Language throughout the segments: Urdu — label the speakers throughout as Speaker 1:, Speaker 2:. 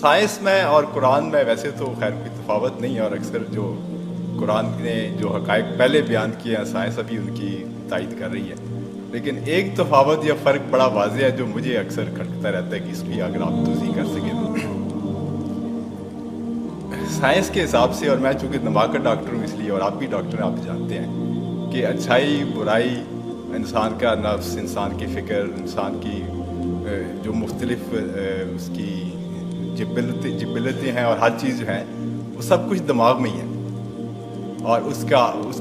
Speaker 1: سائنس میں اور قرآن میں ویسے تو خیر کوئی تفاوت نہیں ہے، اور اکثر جو قرآن نے جو حقائق پہلے بیان کیے ہیں سائنس ابھی ان کی تائید کر رہی ہے، لیکن ایک تفاوت یا فرق بڑا واضح ہے جو مجھے اکثر کھٹکتا رہتا ہے کہ اس کی اگر آپ توضیح کر سکیں تو سائنس کے حساب سے، اور میں چونکہ دماغ کا ڈاکٹر ہوں اس لیے، اور آپ بھی ڈاکٹر ہیں، آپ جانتے ہیں کہ اچھائی برائی، انسان کا نفس، انسان کی فکر، انسان کی جو مختلف اس کی جبلتیں ہیں اور ہر چیز جو ہے وہ سب کچھ دماغ میں ہی ہے، اور اس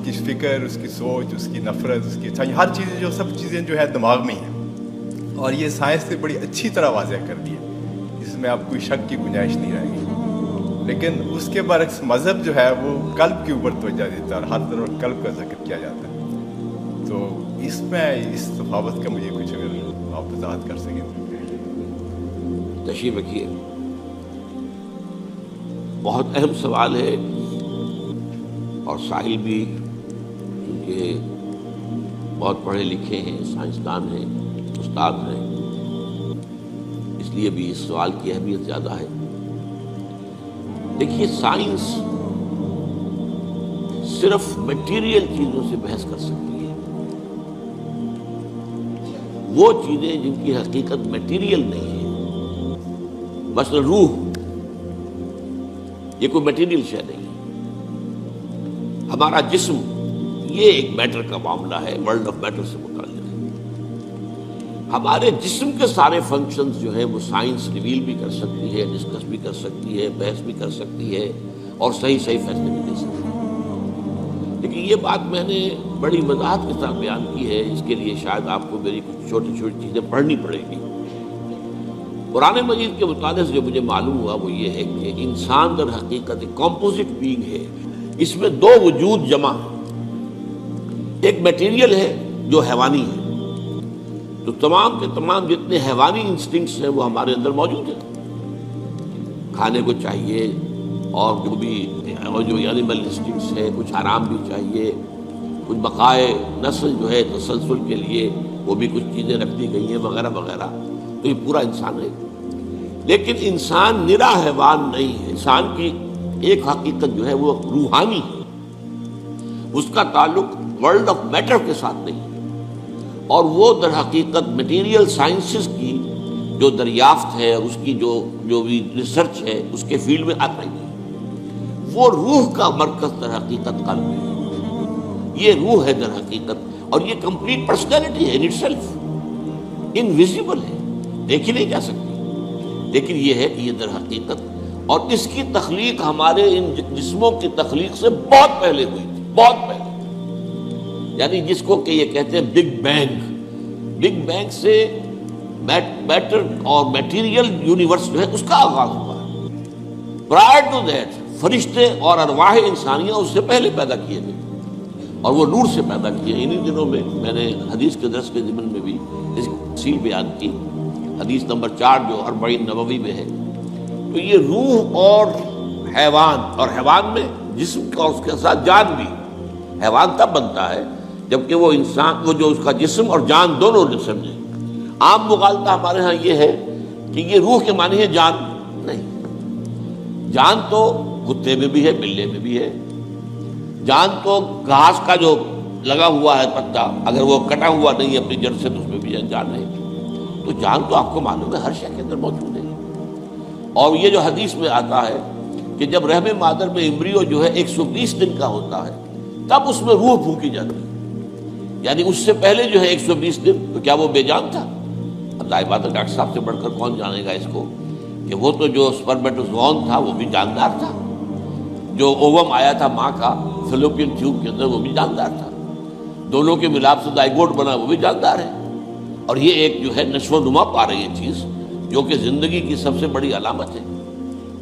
Speaker 1: کی فکر، اس کی سوچ، اس کی نفرت، اس کی اچھائی، ہر چیز جو سب چیزیں جو ہے دماغ میں ہی ہیں، اور یہ سائنس نے بڑی اچھی طرح واضح کر دی ہے، اس میں اب کوئی شک کی گنجائش نہیں رہے گی۔ لیکن اس کے برعکس مذہب جو ہے وہ قلب کے اوپر توجہ دیتا ہے اور ہر طرف قلب کا ذکر کیا جاتا ہے، تو اس میں اس تفاوت کا مجھے کچھ اگر آپ وضاحت کر سکیں تو۔
Speaker 2: تشریف رکھیے، بہت اہم سوال ہے، اور ساحل بھی کیونکہ بہت پڑھے لکھے ہیں، سائنسدان ہیں، استاد ہیں، اس لیے بھی اس سوال کی اہمیت زیادہ ہے۔ دیکھیے، سائنس صرف میٹیریل چیزوں سے بحث کر سکتی ہے، وہ چیزیں جن کی حقیقت میٹیریل نہیں ہے، مثلا روح، یہ کوئی میٹیریل شے نہیں ہے۔ ہمارا جسم یہ ایک میٹر کا معاملہ ہے، ورلڈ آف میٹر سے متعلق ہے۔ ہمارے جسم کے سارے فنکشنز جو ہیں وہ سائنس ریویل بھی کر سکتی ہے، ڈسکس بھی کر سکتی ہے، بحث بھی کر سکتی ہے، اور صحیح فیصلے بھی دے سکتی ہے۔ لیکن یہ بات میں نے بڑی وضاحت کے ساتھ بیان کی ہے، اس کے لیے شاید آپ کو میری کچھ چھوٹی چھوٹی چیزیں پڑھنی پڑے گی۔ قرآن مجید کے مطالعے سے جو مجھے معلوم ہوا وہ یہ ہے کہ انسان در حقیقت ایک کمپوزٹ بینگ ہے، اس میں دو وجود جمع ہیں، ایک میٹیریل ہے جو حیوانی ہے، تو تمام کے تمام جتنے حیوانی انسٹنکٹس ہیں وہ ہمارے اندر موجود ہیں، کھانے کو چاہیے، اور جو اینیمل انسٹنکٹس ہیں، کچھ آرام بھی چاہیے، کچھ بقائے نسل جو ہے تسلسل کے لیے وہ بھی کچھ چیزیں رکھ دی گئی ہیں وغیرہ وغیرہ، تو یہ پورا انسان ہے۔ لیکن انسان نرا حیوان نہیں ہے، انسان کی ایک حقیقت جو ہے وہ روحانی ہے، اس کا تعلق ورلڈ آف میٹر کے ساتھ نہیں ہے، اور وہ در حقیقت میٹیریل سائنسز کی جو دریافت ہے، اس کی جو بھی ریسرچ ہے اس کے فیلڈ میں آتا ہی نہیں۔ وہ روح کا مرکز در حقیقت قلب ہے، یہ روح ہے در حقیقت، اور یہ کمپلیٹ پرسنالٹی ہے ان اٹ سیلف، انویزیبل ہے، دیکھی نہیں جا سکتی، لیکن یہ ہے کہ یہ در حقیقت، اور اس کی تخلیق ہمارے ان جسموں کی تخلیق سے بہت پہلے ہوئی تھی، بہت پہلے، یعنی جس کو کہ یہ کہتے ہیں بگ بینگ سے میٹر اور میٹیریل یونیورس جو ہے اس کا آغاز ہوا ہے۔ پرائر ٹو دیٹ فرشتے اور ارواح انسانیہ اس سے پہلے پیدا کیے گئے، اور وہ نور سے پیدا کیے۔ انہی دنوں میں نے حدیث کے درس کے ضمن میں بھی اس کی تفصیل بیان کی، حدیث نمبر 4 جو 40 نبوی میں ہے۔ تو یہ روح اور حیوان میں جسم کا، اس کے ساتھ جان بھی، حیوان تب بنتا ہے جبکہ وہ انسان، وہ جو اس کا جسم اور جان دونوں سمجھے۔ عام مغالطہ ہمارے ہاں یہ ہے کہ یہ روح کے معنی ہے جان، نہیں، جان تو کتے میں بھی ہے، بلے میں بھی ہے، جان تو گھاس کا جو لگا ہوا ہے پتا، اگر وہ کٹا ہوا نہیں ہے اپنی جڑ سے تو اس میں بھی جان ہے، تو جان تو آپ کو معلوم ہے ہر شے کے اندر موجود ہے۔ اور یہ جو حدیث میں آتا ہے کہ جب رحم مادر میں امبریو جو ہے 120 دن کا ہوتا ہے تب اس میں روح پھونکی جاتی ہے، یعنی اس سے پہلے جو ہے 120 دن تو کیا وہ بے جان تھا؟ اب ظاہر بات ہے ڈاکٹر صاحب سے بڑھ کر کون جانے گا اس کو کہ وہ تو جو سپرمیٹوزوون تھا وہ بھی جاندار تھا، جو اووم آیا تھا ماں کا فیلوپین ٹیوب کے اندر وہ بھی جاندار تھا، دونوں کے ملاپ سے زائگوٹ بنا وہ بھی جاندار ہے، اور یہ ایک جو ہے نشو و نما پا رہی ہے چیز جو کہ زندگی کی سب سے بڑی علامت ہے۔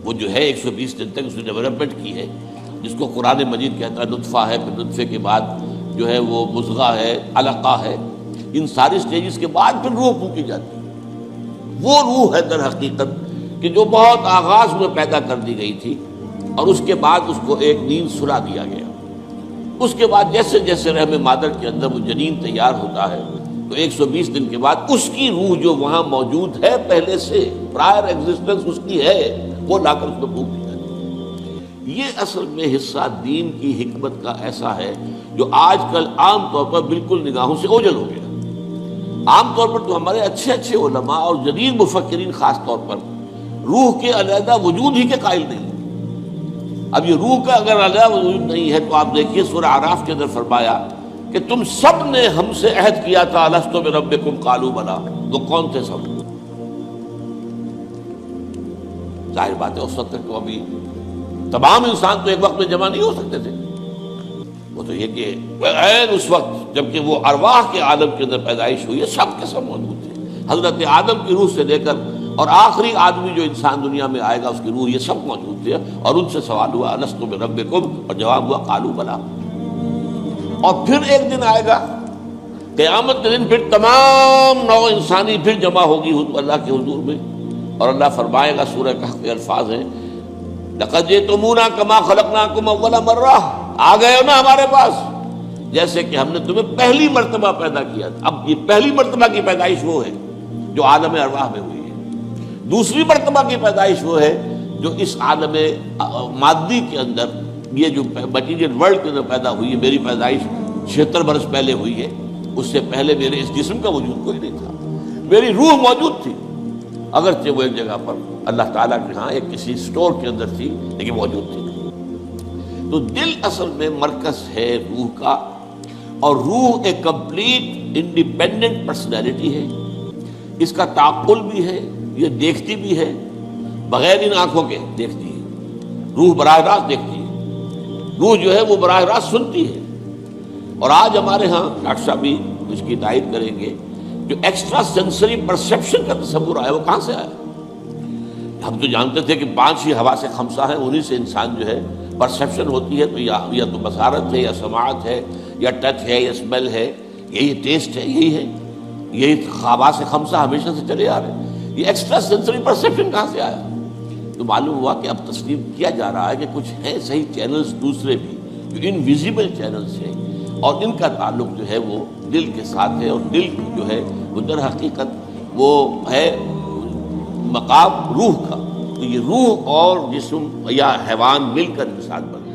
Speaker 2: وہ جو ہے 120 دن تک اس نے ڈیولپمنٹ کی ہے، جس کو قرآن مجید کہتا ہے نطفہ ہے، پھر نطفے کے بعد جو ہے وہ مضغہ ہے، علقہ ہے، ان ساری سٹیجز کے بعد پھر روح پھونکی جاتی ہے۔ وہ روح ہے در حقیقت کہ جو بہت آغاز میں پیدا کر دی گئی تھی، اور اس کے بعد اس کو ایک نیند سلا دیا گیا۔ اس کے بعد جیسے جیسے رحم مادر کے اندر وہ جنین تیار ہوتا ہے تو 120 دن کے بعد اس کی روح جو وہاں موجود ہے پہلے سے، پرائر ایگزسٹنس اس کی ہے، وہ لا کر اس میں پھونک دی جاتی ہے۔ یہ اصل میں حصہ دین کی حکمت کا ایسا ہے جو آج کل عام طور پر بالکل نگاہوں سے اوجھل ہو گیا۔ عام طور پر تو ہمارے اچھے اچھے علماء اور جدید مفکرین خاص طور پر روح کے علیحدہ وجود ہی کے قائل نہیں ہیں۔ اب یہ روح کا اگر علیحدہ وجود نہیں ہے تو آپ دیکھیے سورہ اعراف کے اندر فرمایا کہ تم سب نے ہم سے عہد کیا تھا الست بربکم قالوا بلی، وہ کون تھے سب؟ ظاہر بات ہے اس وقت تک تو ابھی تمام انسان تو ایک وقت میں جمع نہیں ہو سکتے تھے، وہ تو یہ کہ عین اس وقت جبکہ وہ ارواح کے عالم کے اندر پیدائش ہوئی ہے سب کے سب موجود تھے، حضرت آدم کی روح سے لے کر اور آخری آدمی جو انسان دنیا میں آئے گا اس کی روح، یہ سب موجود تھے، اور ان سے سوال ہوا الست بربکم، اور جواب ہوا قالوا بلی۔ اور پھر ایک دن آئے گا قیامت کے دن، پھر تمام نوع انسانی پھر جمع ہوگی اللہ کے حضور میں، اور اللہ فرمائے گا، سورہ کہف کے الفاظ ہیں لقد جئتمونا کما خلقناکم اول مرہ، آ گئے ہو نا ہمارے پاس جیسے کہ ہم نے تمہیں پہلی مرتبہ پیدا کیا تھا۔ اب یہ پہلی مرتبہ کی پیدائش وہ ہے جو عالم ارواح میں ہوئی ہے، دوسری مرتبہ کی پیدائش وہ ہے جو اس عالم مادی کے اندر، یہ جو مٹیریل ورلڈ کے اندر پیدا ہوئی ہے۔ میری پیدائش 76 برس پہلے ہوئی ہے، اس سے پہلے میرے اس جسم کا وجود کوئی نہیں تھا، میری روح موجود تھی، اگرچہ وہ ایک جگہ پر اللہ تعالیٰ کے ہاں ایک کسی سٹور کے اندر تھی لیکن موجود تھی۔ تو دل اصل میں مرکز ہے روح کا، اور روح ایک کمپلیٹ انڈیپینڈنٹ پرسنالٹی ہے، اس کا تعقل بھی ہے، یہ دیکھتی بھی ہے بغیر ان آنکھوں کے، دیکھتی ہے، روح براہ راست دیکھتی ہے، روح جو ہے وہ براہ راست سنتی ہے۔ اور آج ہمارے ہاں ڈاکٹر صاحب بھی اس کی تائید کریں گے، جو ایکسٹرا سینسری پرسیپشن کا تصور آیا وہ کہاں سے آیا؟ ہم تو جانتے تھے کہ 5 ہی حواس خمسہ ہیں، انہی سے انسان جو ہے پرسیپشن ہوتی ہے، تو یا تو بصارت ہے، یا سماعت ہے، یا ٹچ ہے، یا اسمیل ہے، یہی ٹیسٹ ہے، یہی ہے، یہی حواس خمسہ ہمیشہ سے چلے آ رہے ہیں۔ یہ ایکسٹرا سینسری پرسیپشن کہاں سے آیا؟ تو معلوم ہوا کہ اب تسلیم کیا جا رہا ہے کہ کچھ ہیں صحیح چینلز دوسرے بھی جو انویزیبل چینلز ہیں، اور ان کا تعلق جو ہے وہ دل کے ساتھ ہے، اور دل جو ہے وہ در حقیقت وہ ہے مقام روح کا۔ تو یہ روح اور جسم یا حیوان مل کر انسان بنے۔